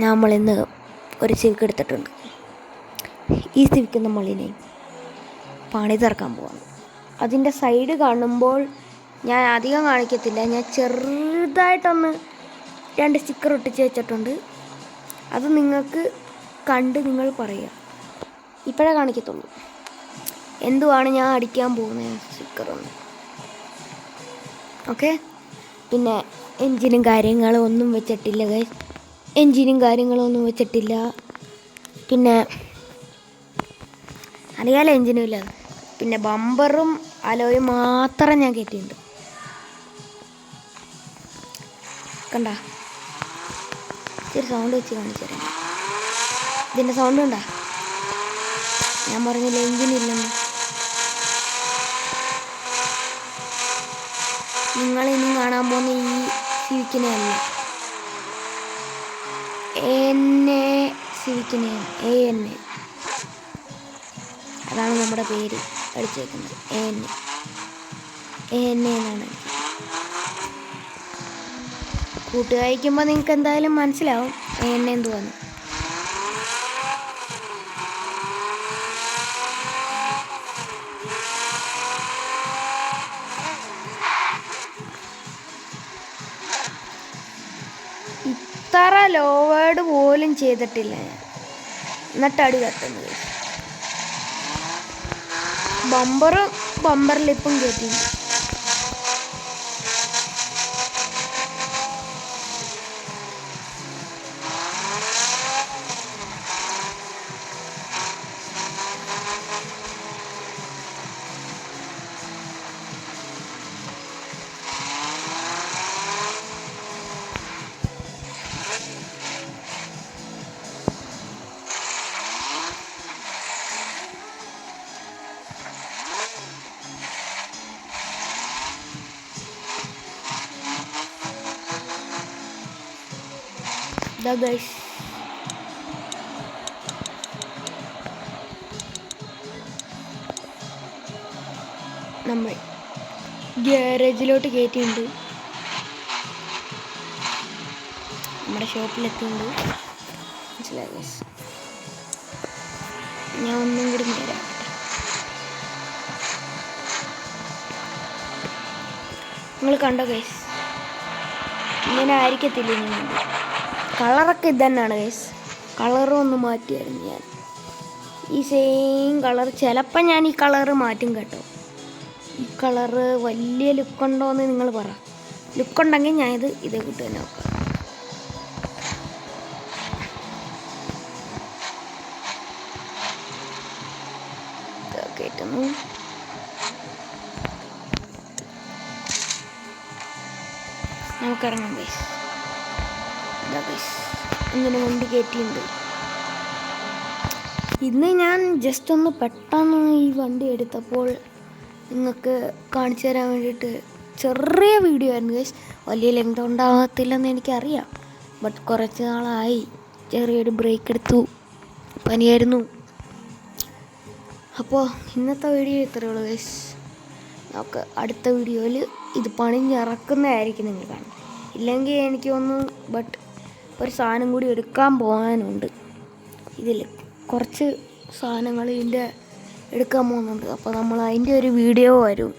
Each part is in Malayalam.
നമ്മളിന്ന് ഒരു സിവിക്ക് എടുത്തിട്ടുണ്ട്. ഈ സിവിക്ക് നമ്മളിനെ പണി തീർക്കാൻ പോവാണ്. അതിൻ്റെ സൈഡ് കാണുമ്പോൾ ഞാൻ അധികം കാണിക്കത്തില്ല, ഞാൻ ചെറുതായിട്ടൊന്ന് 2 സ്റ്റിക്കർ ഒട്ടിച്ച് വെച്ചിട്ടുണ്ട്. അത് നിങ്ങൾക്ക് കണ്ട് നിങ്ങൾ പറയുക. ഇപ്പോഴേ കാണിക്കത്തുള്ളൂ എന്തുവാണ് ഞാൻ അടിക്കാൻ പോകുന്ന സ്റ്റിക്കറൊന്നും. ഓക്കെ, പിന്നെ എൻജിനും കാര്യങ്ങളും ഒന്നും വെച്ചിട്ടില്ല ഗൈസ്. പിന്നെ അറിയാലോ എൻജിനും ഇല്ല. പിന്നെ ബമ്പറും അലോയും മാത്രം ഞാൻ കയറ്റിയിട്ടുണ്ട്. കണ്ട ഇച്ചിരി സൗണ്ട് വെച്ച് കാണിച്ചു തരാം. ഇതിൻ്റെ സൗണ്ട് കണ്ടാ? ഞാൻ പറഞ്ഞില്ല എൻജിനില്ലെന്ന്. നിങ്ങളിനി കാണാൻ പോകുന്ന ഈ സിവിക്കിനെ അല്ല, സിവിക്കിനെ അതാണ് നമ്മുടെ പേര് അടിച്ചേക്കുന്നത്. എന്നാണ് കൂട്ടുകാരിക്കുമ്പോൾ നിങ്ങൾക്ക് എന്തായാലും മനസ്സിലാവും എന്തുവാന്ന്. ഇത്ര ലോവേഡ് പോലും ചെയ്തിട്ടില്ല ഞാൻ, എന്നിട്ട് അടി കത്തുന്നത്. ബമ്പറിലിപ്പം കയറ്റി. ഗൈസ് നമ്മൾ ഗ്യാരേജിലോട്ട് കയറ്റിയിട്ടുണ്ട്. നമ്മുടെ ഷോപ്പിലെത്തിയിട്ടുണ്ട്. മനസ്സിലായി ഗൈസ്? ഞാൻ ഒന്നും കൂടി നേരാം. നിങ്ങൾ കണ്ടോ ഗൈസ്? ഇങ്ങനെ ആയിരിക്കത്തില്ല. കളറൊക്കെ ഇത് തന്നെയാണ് ഗൈസ്. കളറും ഒന്ന് മാറ്റിയായിരുന്നു ഞാൻ. ഈ സെയിം കളർ ചിലപ്പോൾ ഞാൻ ഈ കളറ് മാറ്റും കേട്ടോ. ഈ കളറ് വലിയ ലുക്കുണ്ടോ എന്ന് നിങ്ങൾ പറ. ലുക്കുണ്ടെങ്കിൽ ഞാൻ ഇതേ കൂട്ട് തന്നെ നോക്കാം. കേട്ടുന്നു. നമുക്കിറങ്ങാം ഗൈസ്. ഇങ്ങനെ വണ്ടി കയറ്റിയിട്ടുണ്ട്. ഇന്ന് ഞാൻ ജസ്റ്റ് ഒന്ന് പെട്ടെന്ന് ഈ വണ്ടി എടുത്തപ്പോൾ നിങ്ങൾക്ക് കാണിച്ചു തരാൻ വേണ്ടിയിട്ട് ചെറിയ വീഡിയോ ആയിരുന്നു ഗൈസ്. വലിയ ലെങ്ത് ഉണ്ടാകത്തില്ലെന്ന് എനിക്കറിയാം. ബട്ട് കുറച്ച് നാളായി ചെറിയൊരു ബ്രേക്ക് എടുത്തു, പനിയായിരുന്നു. അപ്പോൾ ഇന്നത്തെ വീഡിയോ ഇത്രയേ ഉള്ളൂ ഗൈസ്. നമുക്ക് അടുത്ത വീഡിയോയിൽ ഇത് പണിഞ്ഞിറക്കുന്നതായിരിക്കും നിങ്ങൾ കാണുന്നത്. ഇല്ലെങ്കിൽ എനിക്കൊന്നും ബട്ട് ഒരു സാധനം കൂടി എടുക്കാൻ പോകാനുണ്ട്. ഇതിൽ കുറച്ച് സാധനങ്ങൾ ഇതിൻ്റെ എടുക്കാൻ പോകുന്നുണ്ട്. അപ്പോൾ നമ്മൾ അതിൻ്റെ ഒരു വീഡിയോ വരും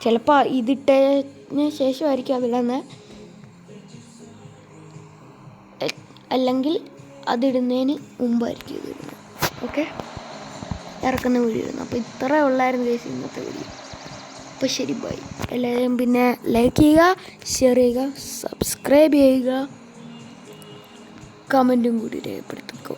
ചിലപ്പോൾ ഇതിട്ടതിന് ശേഷമായിരിക്കും അതിടുന്നത്, അല്ലെങ്കിൽ അതിടുന്നതിന് മുമ്പായിരിക്കും ഇതിടുന്നത്. ഓക്കെ, ഇറക്കുന്ന വീഡിയോ ഇടുന്നു. അപ്പോൾ ഇത്രേ ഉള്ളായിരുന്നു ഗൈസ് ഇന്നത്തെ വീഡിയോ. അപ്പോൾ ശരി, ബൈ. എല്ലാവരും പിന്നെ ലൈക്ക് ചെയ്യുക, ഷെയർ ചെയ്യുക, സബ്സ്ക്രൈബ് ചെയ്യുക, കമൻറ്റും കൂടി രേഖപ്പെടുത്തിക്കോ.